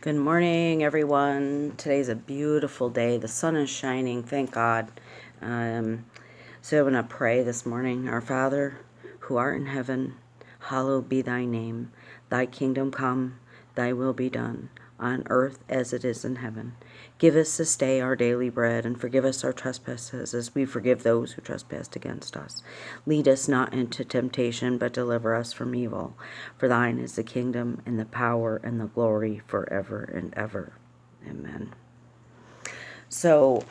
Good morning, everyone. Today's a beautiful day. The sun is shining, thank God. So I'm going to pray this morning. Our Father, who art in heaven, hallowed be thy name. Thy kingdom come, thy will be done, on earth as it is in heaven. Give us this day our daily bread, and forgive us our trespasses as we forgive those who trespass against us. Lead us not into temptation, but deliver us from evil. For thine is the kingdom, and the power, and the glory forever and ever. Amen. So,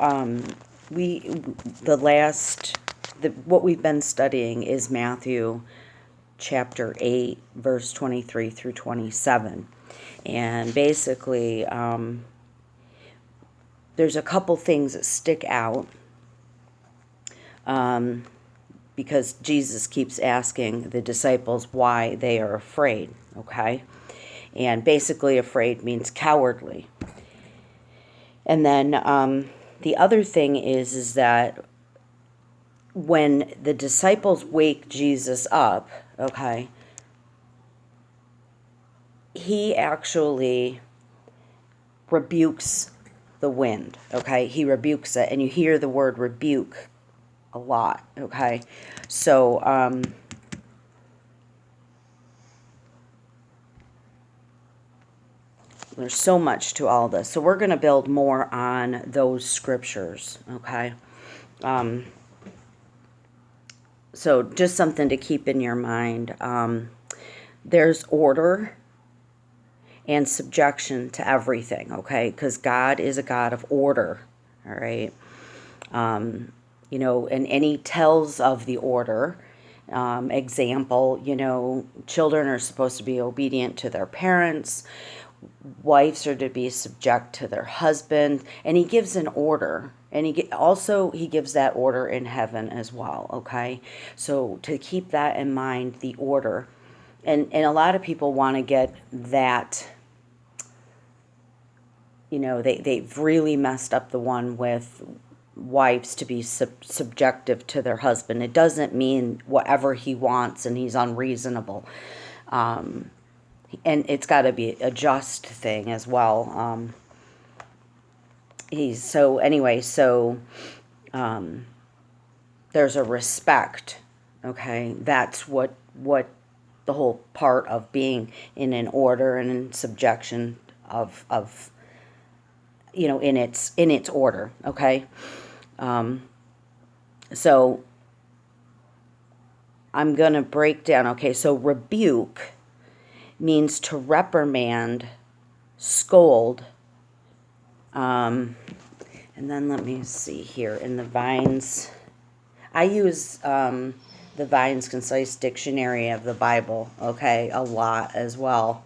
what we've been studying is Matthew chapter 8, verse 23 through 27. And basically, there's a couple things that stick out because Jesus keeps asking the disciples why they are afraid, okay? And basically, afraid means cowardly. And then the other thing is that when the disciples wake Jesus up, okay, he actually rebukes the wind, okay? He rebukes it, and you hear the word rebuke a lot, okay? So, there's so much to all this. So we're going to build more on those scriptures, okay? So just something to keep in your mind. There's order and subjection to everything, okay? Because God is a God of order, all right? And he tells of the order. Example, children are supposed to be obedient to their parents. Wives are to be subject to their husband. And he gives an order. And he gives that order in heaven as well, okay? So to keep that in mind, the order. And a lot of people want to get that, they've really messed up the one with wives to be subjective to their husband. It doesn't mean whatever he wants and he's unreasonable. And it's got to be a just thing as well. There's a respect, okay? That's what the whole part of being in an order and in subjection of in its order, okay? So I'm going to break down, okay? So rebuke means to reprimand, scold, and then let me see here in the Vines. I use the Vines Concise Dictionary of the Bible, okay, a lot as well.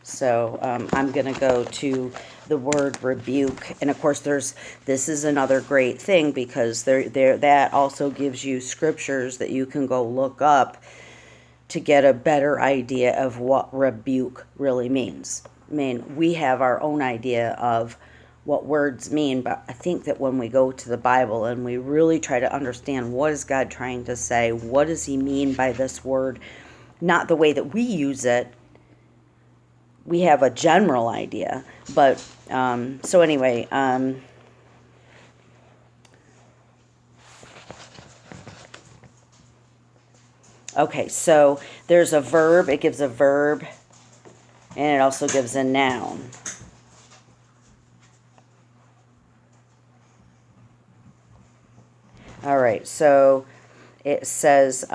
So I'm going to go to the word rebuke. And of course, this is another great thing because that also gives you scriptures that you can go look up to get a better idea of what rebuke really means. I mean, we have our own idea of what words mean, but I think that when we go to the Bible and we really try to understand what is God trying to say, what does he mean by this word, not the way that we use it, we have a general idea. But so anyway, okay, so there's a verb. It gives a verb, and it also gives a noun. All right, so it says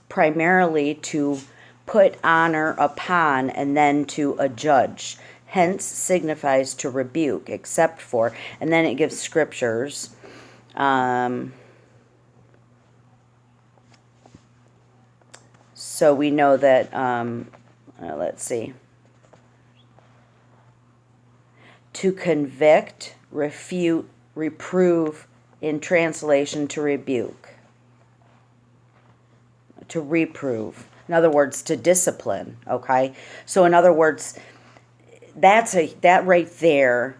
primarily to put honor upon and then to adjudge. Hence signifies to rebuke, except for, and then it gives scriptures. So we know that, let's see. To convict, refute, reprove, in translation to rebuke. To reprove. In other words, to discipline, okay? So in other words, that right there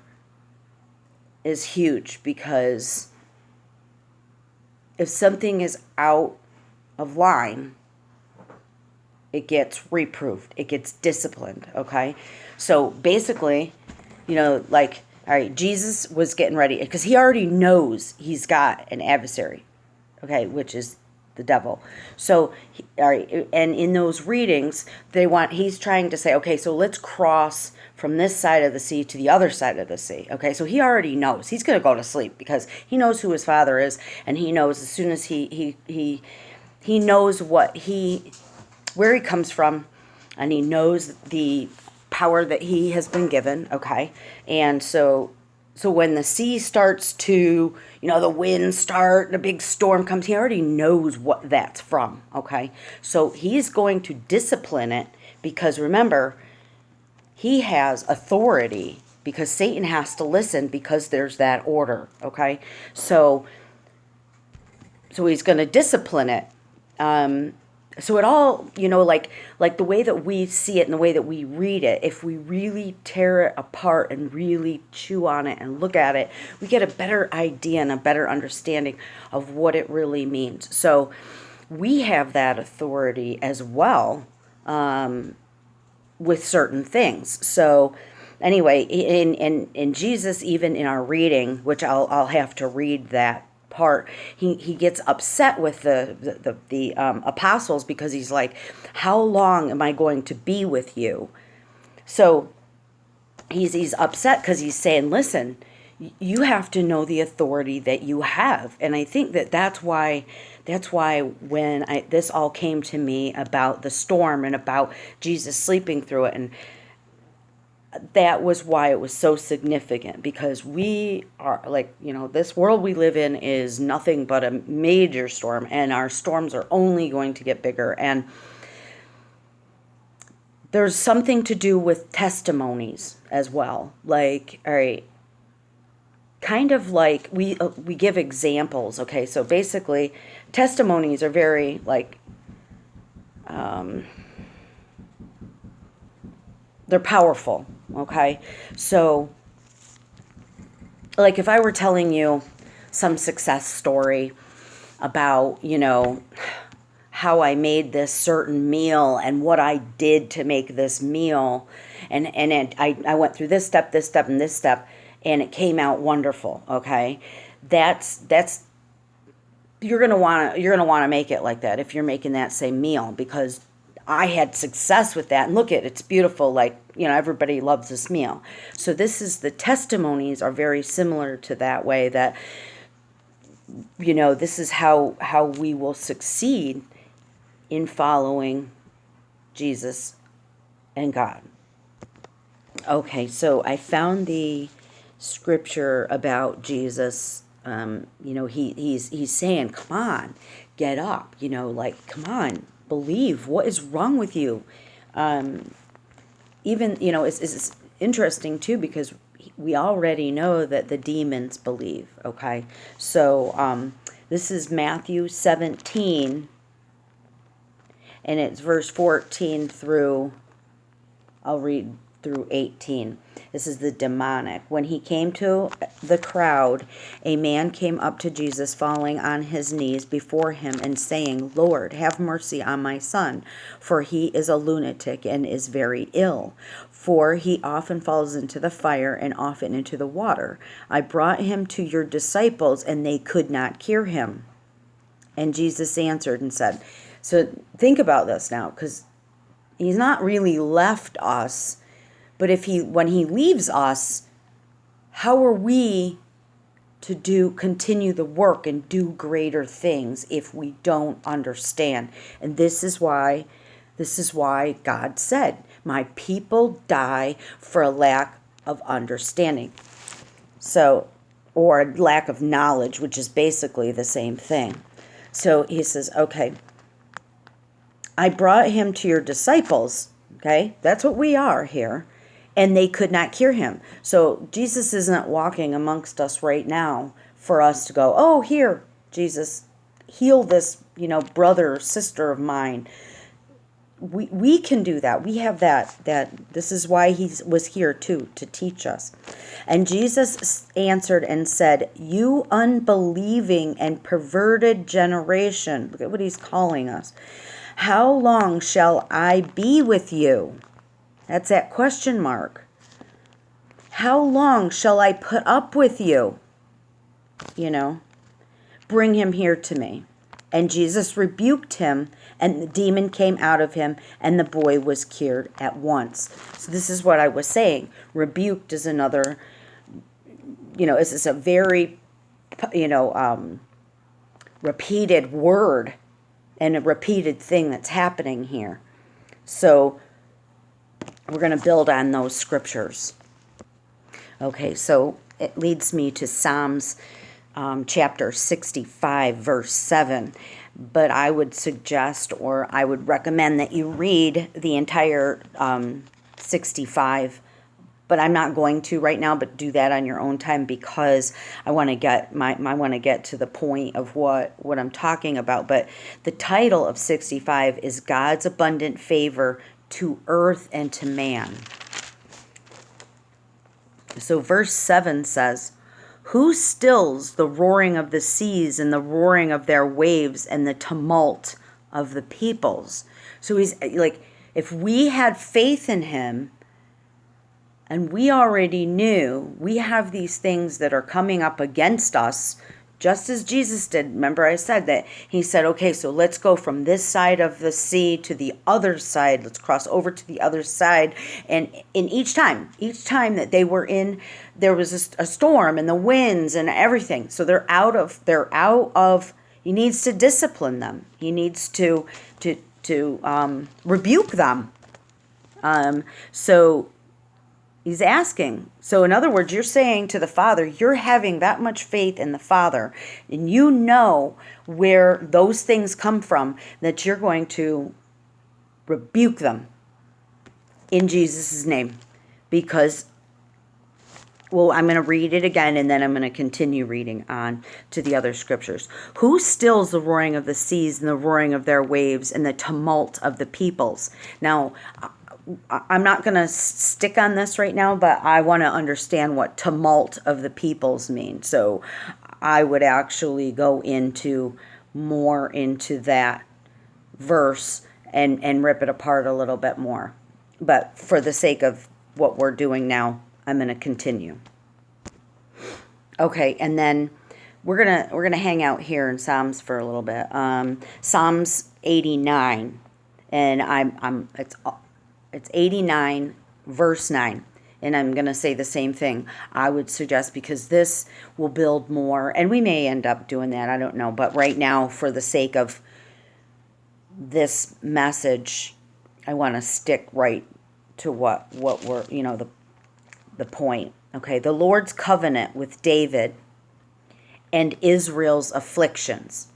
is huge, because if something is out of line, it gets reproved, it gets disciplined, okay? So basically, like, all right, Jesus was getting ready because he already knows he's got an adversary, okay, which is the devil. So, all right, and in those readings, he's trying to say, okay, so let's cross from this side of the sea to the other side of the sea. Okay, so he already knows he's going to go to sleep because he knows who his father is, and he knows as soon as he knows where he comes from, and he knows the power that he has been given, okay? And so when the sea starts to, the winds start, the big storm comes, he already knows what that's from, okay? So he's going to discipline it because remember, he has authority because Satan has to listen because there's that order, okay? So he's going to discipline it. So it all, like the way that we see it and the way that we read it, if we really tear it apart and really chew on it and look at it, we get a better idea and a better understanding of what it really means. So we have that authority as well with certain things. So anyway, in Jesus, even in our reading, which I'll have to read that part, he gets upset with the apostles because he's like, how long am I going to be with you? So he's upset because he's saying, listen, you have to know the authority that you have. And I think that's why when this all came to me about the storm and about Jesus sleeping through it, and that was why it was so significant, because we are like, this world we live in is nothing but a major storm, and our storms are only going to get bigger. And there's something to do with testimonies as well. Like, all right, kind of like we give examples. Okay, so basically testimonies are very like, they're powerful. Okay, so like if I were telling you some success story about, how I made this certain meal and what I did to make this meal, and I went through this step, and this step, and it came out wonderful. Okay, that's you're gonna wanna make it like that if you're making that same meal, because I had success with that, and look at it's beautiful, like, everybody loves this meal. So the testimonies are very similar to that way, that this is how we will succeed in following Jesus and God. Okay, so I found the scripture about Jesus. He's saying, come on, get up, like, come on, believe. What is wrong with you? Even, it's interesting too, because we already know that the demons believe. Okay, so this is Matthew 17, and it's verse 14 through, I'll read through 18. This is the demonic. When he came to the crowd, a man came up to Jesus, falling on his knees before him and saying, Lord, have mercy on my son, for he is a lunatic and is very ill. For he often falls into the fire and often into the water. I brought him to your disciples, and they could not cure him. And Jesus answered and said, so think about this now, because he's not really left us. But when he leaves us, how are we to continue the work and do greater things if we don't understand? And this is why God said, my people die for a lack of understanding. So, or lack of knowledge, which is basically the same thing. So he says, okay, I brought him to your disciples. Okay, that's what we are here. And they could not cure him. So Jesus isn't walking amongst us right now for us to go, oh, here, Jesus, heal this, brother or sister of mine. We can do that. We have that this is why he was here too, to teach us. And Jesus answered and said, you unbelieving and perverted generation. Look at what he's calling us. How long shall I be with you? That's that question mark. How long shall I put up with you? You know, bring him here to me. And Jesus rebuked him, and the demon came out of him, and the boy was cured at once. So this is what I was saying. Rebuked is another, it's a very, repeated word and a repeated thing that's happening here. So we're going to build on those scriptures. Okay, so it leads me to Psalms chapter 65, verse 7. But I would suggest, or I would recommend, that you read the entire 65. But I'm not going to right now, but do that on your own time, because I want to get to the point of what I'm talking about. But the title of 65 is God's Abundant Favor to Earth and to Man. So verse 7 says, who stills the roaring of the seas and the roaring of their waves and the tumult of the peoples? So he's like, if we had faith in him, and we already knew we have these things that are coming up against us, just as Jesus did. Remember I said that he said, okay, so let's go from this side of the sea to the other side. Let's cross over to the other side. And in each time that they were in, there was a storm and the winds and everything. So they're out of, he needs to discipline them. He needs to rebuke them. So he's asking. So in other words, you're saying to the Father, you're having that much faith in the Father, and you know where those things come from, that you're going to rebuke them in Jesus' name. Because, well, I'm going to read it again, and then I'm going to continue reading on to the other scriptures. Who stills the roaring of the seas and the roaring of their waves and the tumult of the peoples? Now, I'm not going to stick on this right now, but I want to understand what tumult of the peoples mean. So I would actually go more into that verse and rip it apart a little bit more. But for the sake of what we're doing now, I'm going to continue. Okay, and then we're gonna hang out here in Psalms for a little bit. Psalms 89, and it's 89, verse 9. And I'm going to say the same thing. I would suggest, because this will build more, and we may end up doing that, I don't know. But right now, for the sake of this message, I want to stick right to what we're, the point. Okay, the Lord's covenant with David and Israel's afflictions.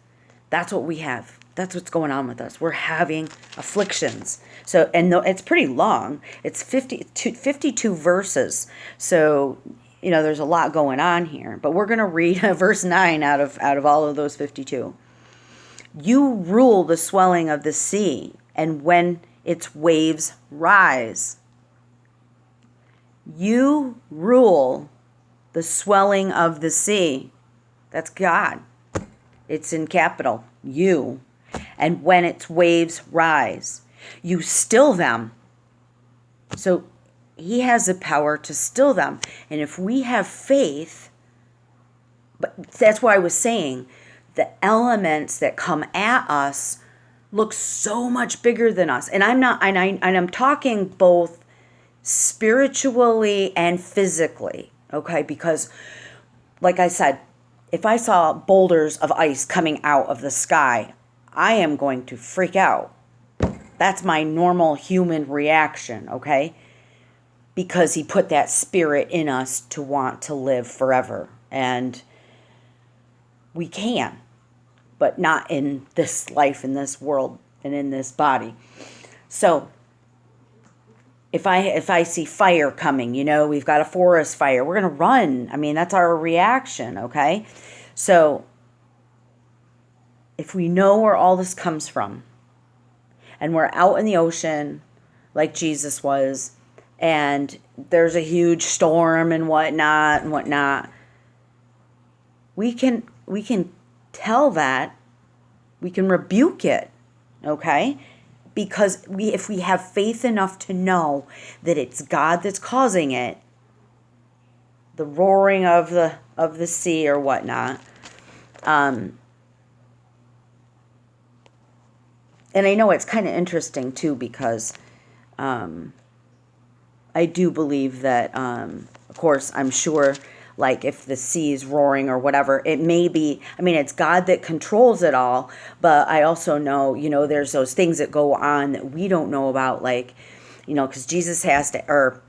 That's what we have. That's what's going on with us. We're having afflictions. So, and it's pretty long. It's 52 verses. So, there's a lot going on here. But we're going to read verse 9 out of all of those 52. You rule the swelling of the sea, and when its waves rise. You rule the swelling of the sea. That's God. It's in capital. You. And when its waves rise, you still them. So he has the power to still them. And if we have faith, but that's why I was saying the elements that come at us look so much bigger than us. And I'm talking both spiritually and physically, okay? Because like I said, if I saw boulders of ice coming out of the sky, I am going to freak out. That's my normal human reaction, okay? Because he put that spirit in us to want to live forever. And we can, but not in this life, in this world, and in this body. So if I see fire coming, we've got a forest fire, we're going to run. I mean, that's our reaction, okay? So if we know where all this comes from, and we're out in the ocean like Jesus was, and there's a huge storm and whatnot, we can tell that, we can rebuke it, okay? because if we have faith enough to know that it's God that's causing it, the roaring of the sea or whatnot, and I know it's kind of interesting too, because I do believe that, of course, I'm sure, like if the sea is roaring or whatever, it may be, I mean, it's God that controls it all, but I also know, there's those things that go on that we don't know about, like, because Jesus has to, or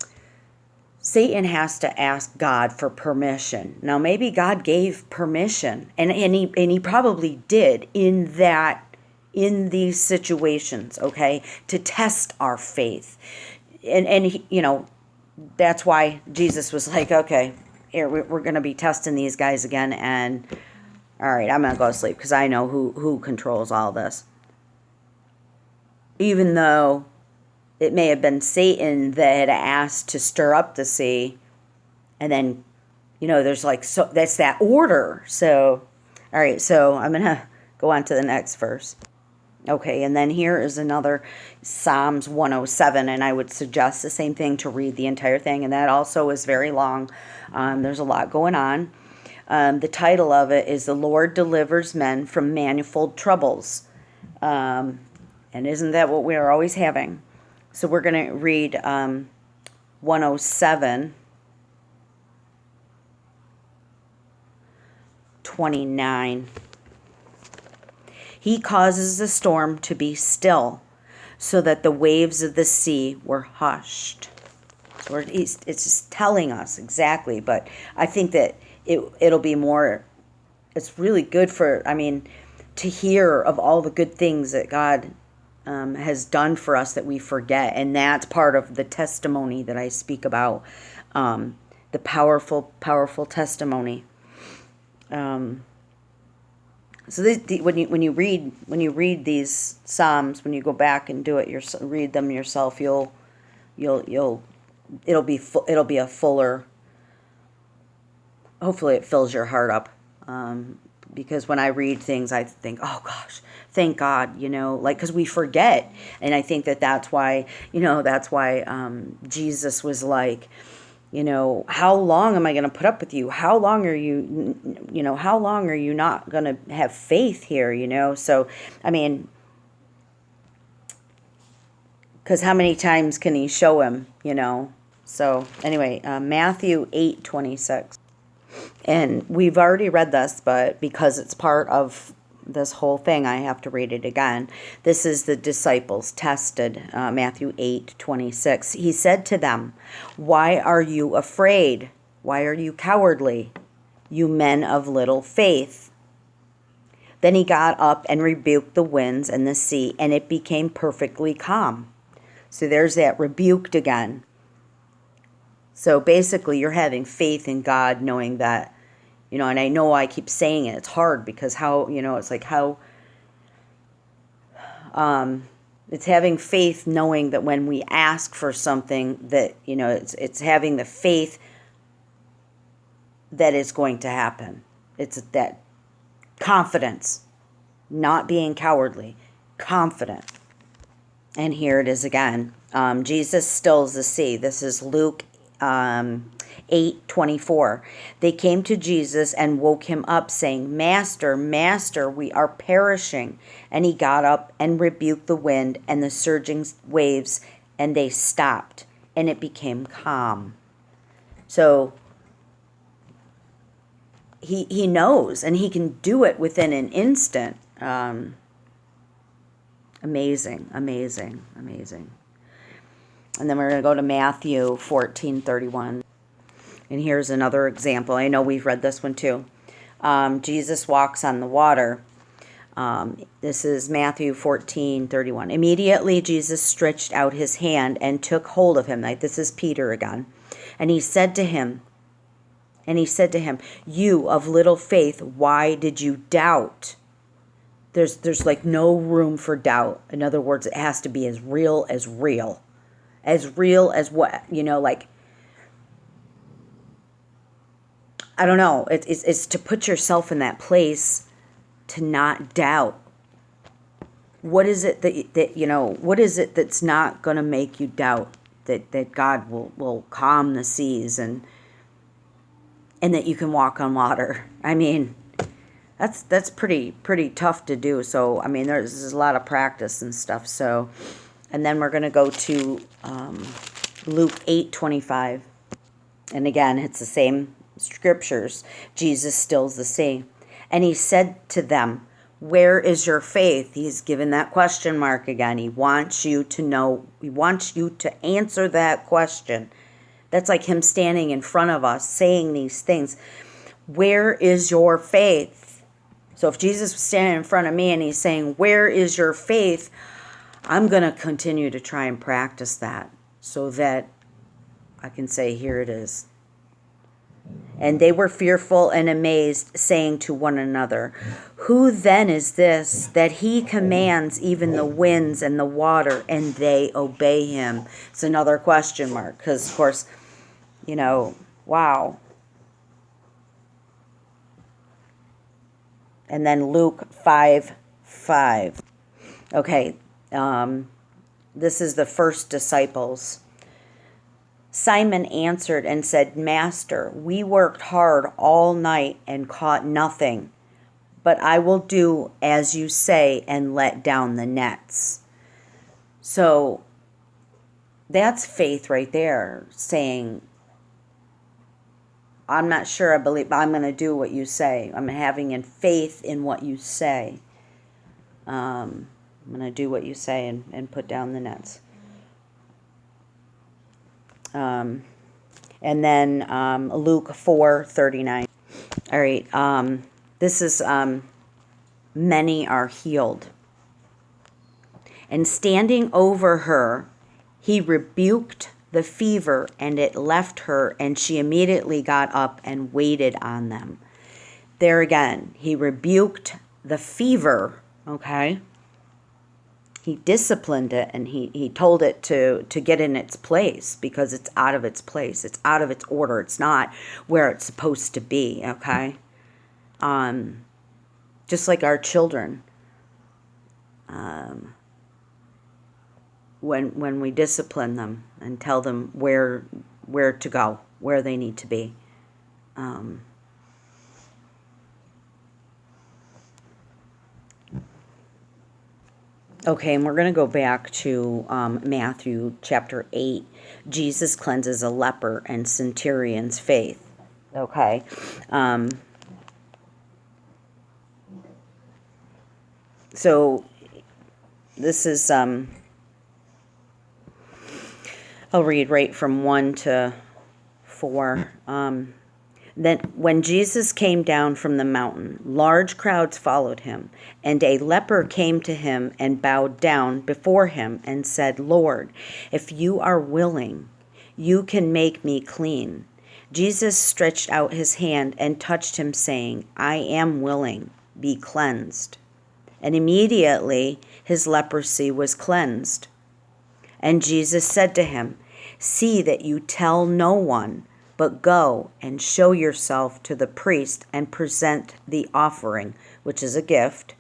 Satan has to ask God for permission. Now, maybe God gave permission, and he probably did in these situations, okay, to test our faith. And that's why Jesus was like, okay, here, we're going to be testing these guys again, and all right, I'm going to go to sleep because I know who controls all this. Even though it may have been Satan that had asked to stir up the sea, and then, there's like, so that's that order. So, all right, so I'm going to go on to the next verse. Okay, and then here is another Psalms 107, and I would suggest the same thing, to read the entire thing, and that also is very long. There's a lot going on. The title of it is "The Lord Delivers Men from Manifold Troubles." And isn't that what we are always having? So we're going to read 107, 29. He causes the storm to be still, so that the waves of the sea were hushed. So it's just telling us exactly, but I think that it'll be more, it's really good to hear of all the good things that God has done for us that we forget. And that's part of the testimony that I speak about, the powerful, powerful testimony. So when you read these Psalms, when you go back and do it, read them yourself, it'll be a fuller. Hopefully, it fills your heart up. Because when I read things, I think, oh gosh, thank God, because we forget, and I think that's why Jesus was like, how long am I going to put up with you? How long are you not going to have faith here, So, because how many times can he show him, So, anyway, Matthew 8:26. And we've already read this, but because it's part of this whole thing, I have to read it again. This is the disciples tested, Matthew 8:26. He said to them, "Why are you afraid? Why are you cowardly, you men of little faith?" Then he got up and rebuked the winds and the sea, and it became perfectly calm. So there's that rebuked again. So basically, you're having faith in God, knowing that, and I know I keep saying it, it's hard because it's like it's having faith, knowing that when we ask for something that, it's having the faith that it's going to happen. It's that confidence, not being cowardly, confident. And here it is again. Jesus stills the sea. This is Luke 8:24. They came to Jesus and woke him up, saying, "Master, Master, we are perishing." And he got up and rebuked the wind and the surging waves, and they stopped, and it became calm. So he knows, and he can do it within an instant. Amazing, amazing, amazing. And then we're going to go to Matthew 14:31. And here's another example. I know we've read this one too. Jesus walks on the water. This is Matthew 14:31. Immediately Jesus stretched out his hand and took hold of him. Like, this is Peter again. And he said to him, "You of little faith, why did you doubt?" There's like no room for doubt. In other words, it has to be as real as real. As real as what, like, I don't know. It's to put yourself in that place to not doubt. what is it that what is it that's not going to make you doubt that God will calm the seas and that you can walk on water? I mean, that's pretty tough to do. So, I mean, there's a lot of practice and stuff. So, and then we're going to go to Luke 8:25. And again, it's the same scriptures. Jesus still's the same. And he said to them, where is your faith? He's given that question mark again. He wants you to know, he wants you to answer that question. That's like him standing in front of us saying these things. Where is your faith? So if Jesus was standing in front of me and he's saying, where is your faith? I'm going to continue to try and practice that so that I can say, here it is. And they were fearful and amazed, saying to one another, who then is this, that he commands even the winds and the water, and they obey him? It's another question mark, because, of course, wow. And then Luke 5:5. Okay, this is the first disciples. Simon answered and said, Master, we worked hard all night and caught nothing, but I will do as you say and let down the nets. So that's faith right there, saying, I'm not sure I believe, but I'm going to do what you say. I'm having faith in what you say. I'm going to do what you say and put down the nets. And then Luke 4:39. All right, this is many are healed. And standing over her, he rebuked the fever, and it left her, and she immediately got up and waited on them. There again, he rebuked the fever, okay? He disciplined it, and he told it to get in its place, because it's out of its place. It's out of its order. It's not where it's supposed to be, okay? Just like our children. When we discipline them and tell them where to go, where they need to be. Okay, and we're going to go back to Matthew chapter 8. Jesus cleanses a leper and centurion's faith. Okay. So this is, I'll read right from 1 to 4. Then when Jesus came down from the mountain, large crowds followed him, and a leper came to him and bowed down before him and said, Lord, if you are willing, you can make me clean. Jesus stretched out his hand and touched him, saying, I am willing, be cleansed. And immediately his leprosy was cleansed. And Jesus said to him, see that you tell no one, but go and show yourself to the priest and present the offering, which is a gift,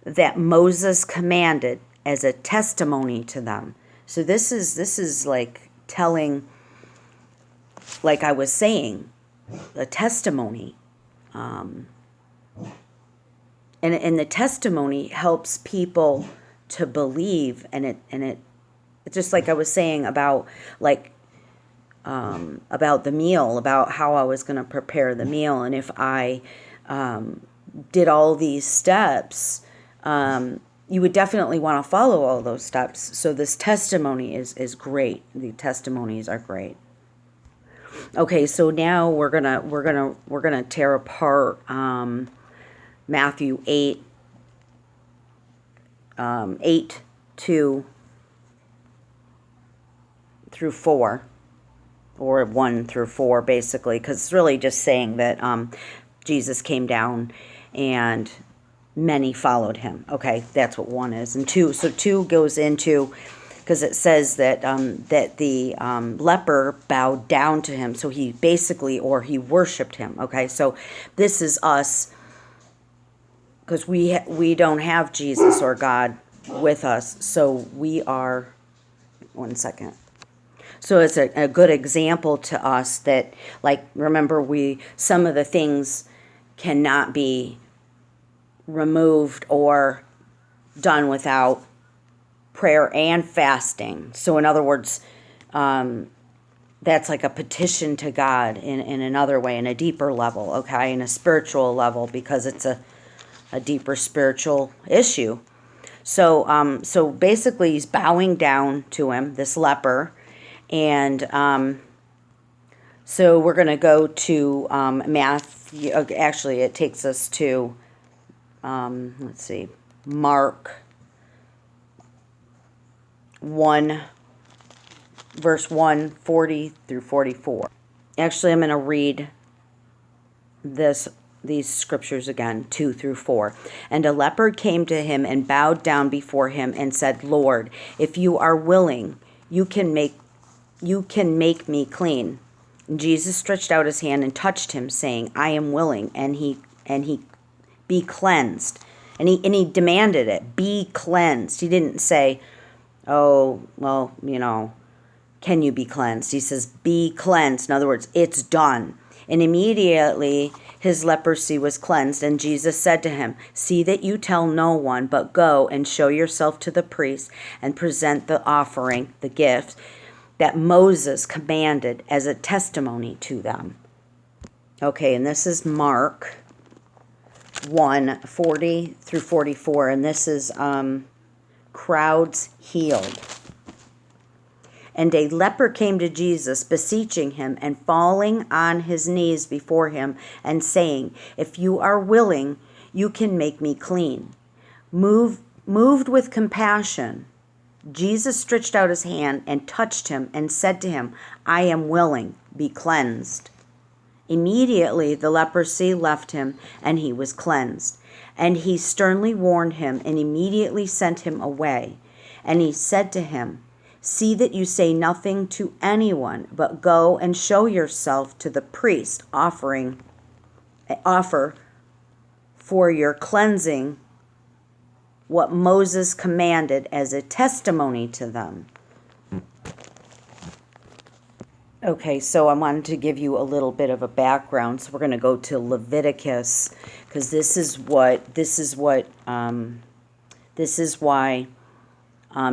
that Moses commanded as a testimony to them. So this is like telling, like I was saying, a testimony. And the testimony helps people to believe, and it's just like I was saying about about the meal, about how I was going to prepare the meal, and if I did all these steps, you would definitely want to follow all those steps. So this testimony is great. The testimonies are great. Okay, so now we're gonna tear apart Matthew 8, 8:2 through 4, or 1 through 4, basically, because it's really just saying that Jesus came down and many followed him. Okay, that's what 1 is. And 2, so 2 goes into, because it says that that the leper bowed down to him, so he basically, or he worshipped him. Okay, so this is us because we don't have Jesus or God with us, so we are, one second. So it's a good example to us that, like, remember, some of the things cannot be removed or done without prayer and fasting. So in other words, that's like a petition to God in another way, in a deeper level, okay, in a spiritual level, because it's a deeper spiritual issue. So basically he's bowing down to him, this leper, and so we're going to go to Matthew. Actually, it takes us to, let's see, Mark 1, verse 1, 40 through 44. Actually, I'm going to read these scriptures again, 2 through 4. And a leper came to him and bowed down before him and said, Lord, if you are willing, you can make me clean. And Jesus stretched out his hand and touched him, saying, I am willing, and he be cleansed. And he demanded it, be cleansed. He didn't say, oh, well, can you be cleansed? He says, be cleansed. In other words, it's done. And immediately his leprosy was cleansed. And Jesus said to him, see that you tell no one, but go and show yourself to the priest and present the offering, the gift, that Moses commanded as a testimony to them. Okay, and this is Mark 1, 40 through 44. And this is crowds healed. And a leper came to Jesus, beseeching him and falling on his knees before him and saying, if you are willing, you can make me clean. Moved with compassion, Jesus stretched out his hand and touched him and said to him, I am willing, be cleansed. Immediately the leprosy left him and he was cleansed. And he sternly warned him and immediately sent him away. And he said to him, see that you say nothing to anyone, but go and show yourself to the priest, offer for your cleansing what Moses commanded as a testimony to them. Okay, so I wanted to give you a little bit of a background. So we're going to go to Leviticus, because this is why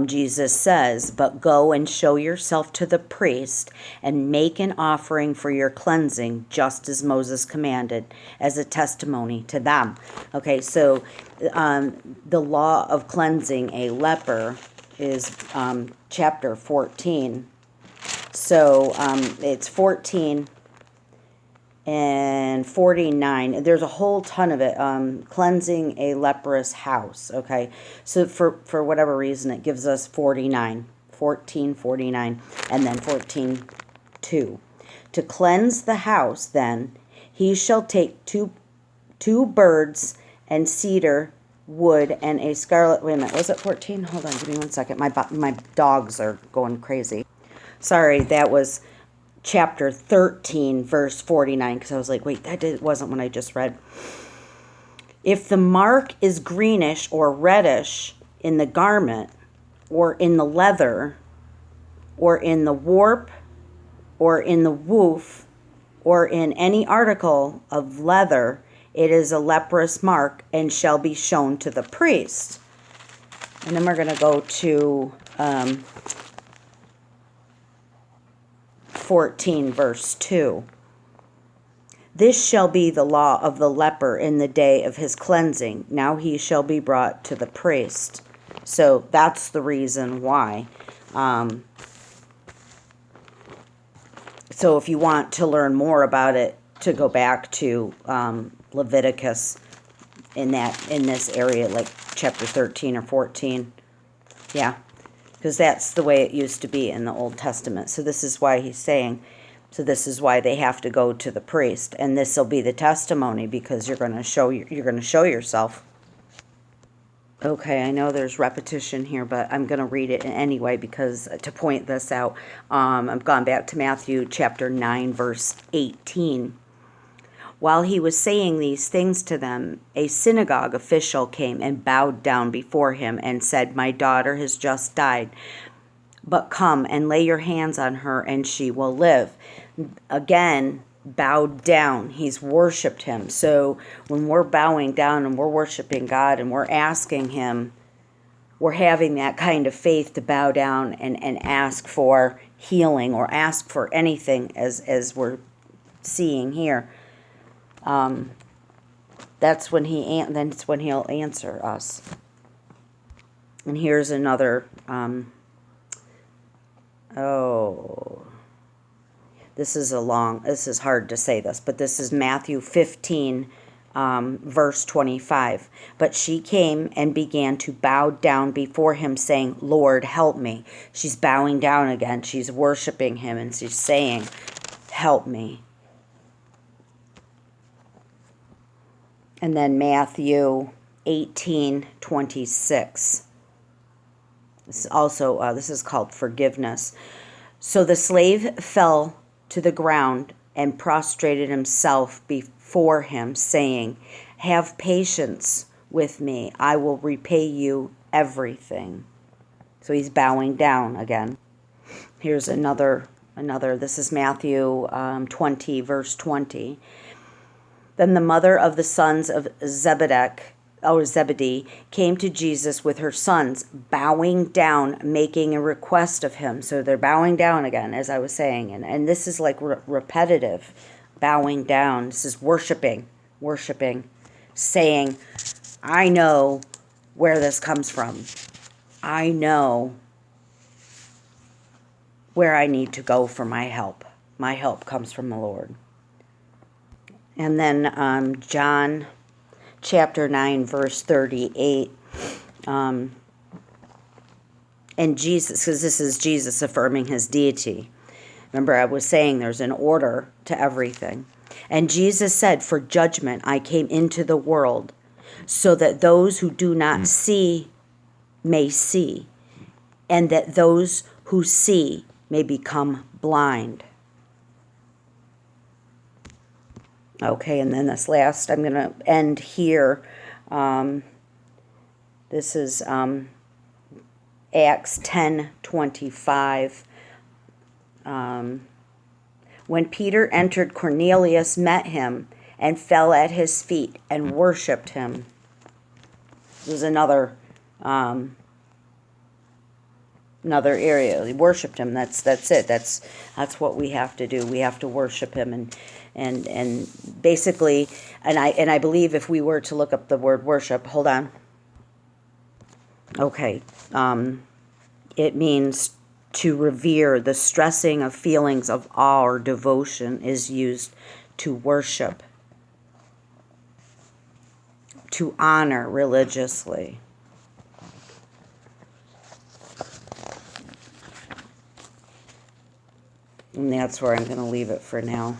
Jesus says, but go and show yourself to the priest and make an offering for your cleansing, just as Moses commanded, as a testimony to them. Okay, so the law of cleansing a leper is chapter 14. So it's 14 and 49. There's a whole ton of it. Cleansing a leprous house. Okay, so for whatever reason, it gives us 49, 14:49, and then 14:2. To cleanse the house, then he shall take two birds and cedar wood and a scarlet. Wait a minute, was it 14? Hold on, give me 1 second. My dogs are going crazy. Sorry, that was chapter 13, verse 49, because I was like, wait, that wasn't what I just read. If the mark is greenish or reddish in the garment, or in the leather, or in the warp, or in the woof, or in any article of leather, it is a leprous mark and shall be shown to the priest. And then we're going to go to 14, verse 2. This shall be the law of the leper in the day of his cleansing. Now he shall be brought to the priest. So that's the reason why. So if you want to learn more about it, to go back to Leviticus in this area, like chapter 13 or 14. Yeah. Because that's the way it used to be in the Old Testament. So this is why he's saying, so this is why they have to go to the priest, and this will be the testimony, because you're going to show yourself. Okay, I know there's repetition here, but I'm going to read it anyway because to point this out. I've gone back to Matthew chapter 9, verse 18. While he was saying these things to them, a synagogue official came and bowed down before him and said, "My daughter has just died, but come and lay your hands on her and she will live." Again, bowed down. He's worshiped him. So when we're bowing down and we're worshiping God and we're asking him, we're having that kind of faith to bow down and ask for healing or ask for anything, as we're seeing here. That's when he'll answer us. And here's another. This is hard to say this, but this is Matthew 15, verse 25. But she came and began to bow down before him, saying, "Lord, help me." She's bowing down again. She's worshiping him, and she's saying, "Help me." And then Matthew 18:26. This is called forgiveness. So the slave fell to the ground and prostrated himself before him, saying, "Have patience with me. I will repay you everything." So he's bowing down again. Here's another. This is Matthew 20, verse 20. Then the mother of the sons of Zebedee came to Jesus with her sons, bowing down, making a request of him. So they're bowing down again, as I was saying. And this is like repetitive, bowing down. This is worshiping, saying, "I know where this comes from. I know where I need to go for my help. My help comes from the Lord." And then John chapter 9, verse 38. And Jesus, because this is Jesus affirming his deity. Remember, I was saying there's an order to everything. And Jesus said, "For judgment I came into the world, so that those who do not see may see, and that those who see may become blind." Okay, and then this last, I'm going to end here. This is Acts 10:25. When Peter entered, Cornelius met him and fell at his feet and worshipped him. This is another area. He worshipped him. That's it. That's what we have to do. We have to worship him, and basically, and I believe if we were to look up the word worship, hold on. Okay, it means to revere. The stressing of feelings of awe or devotion is used to worship, to honor religiously. And that's where I'm going to leave it for now.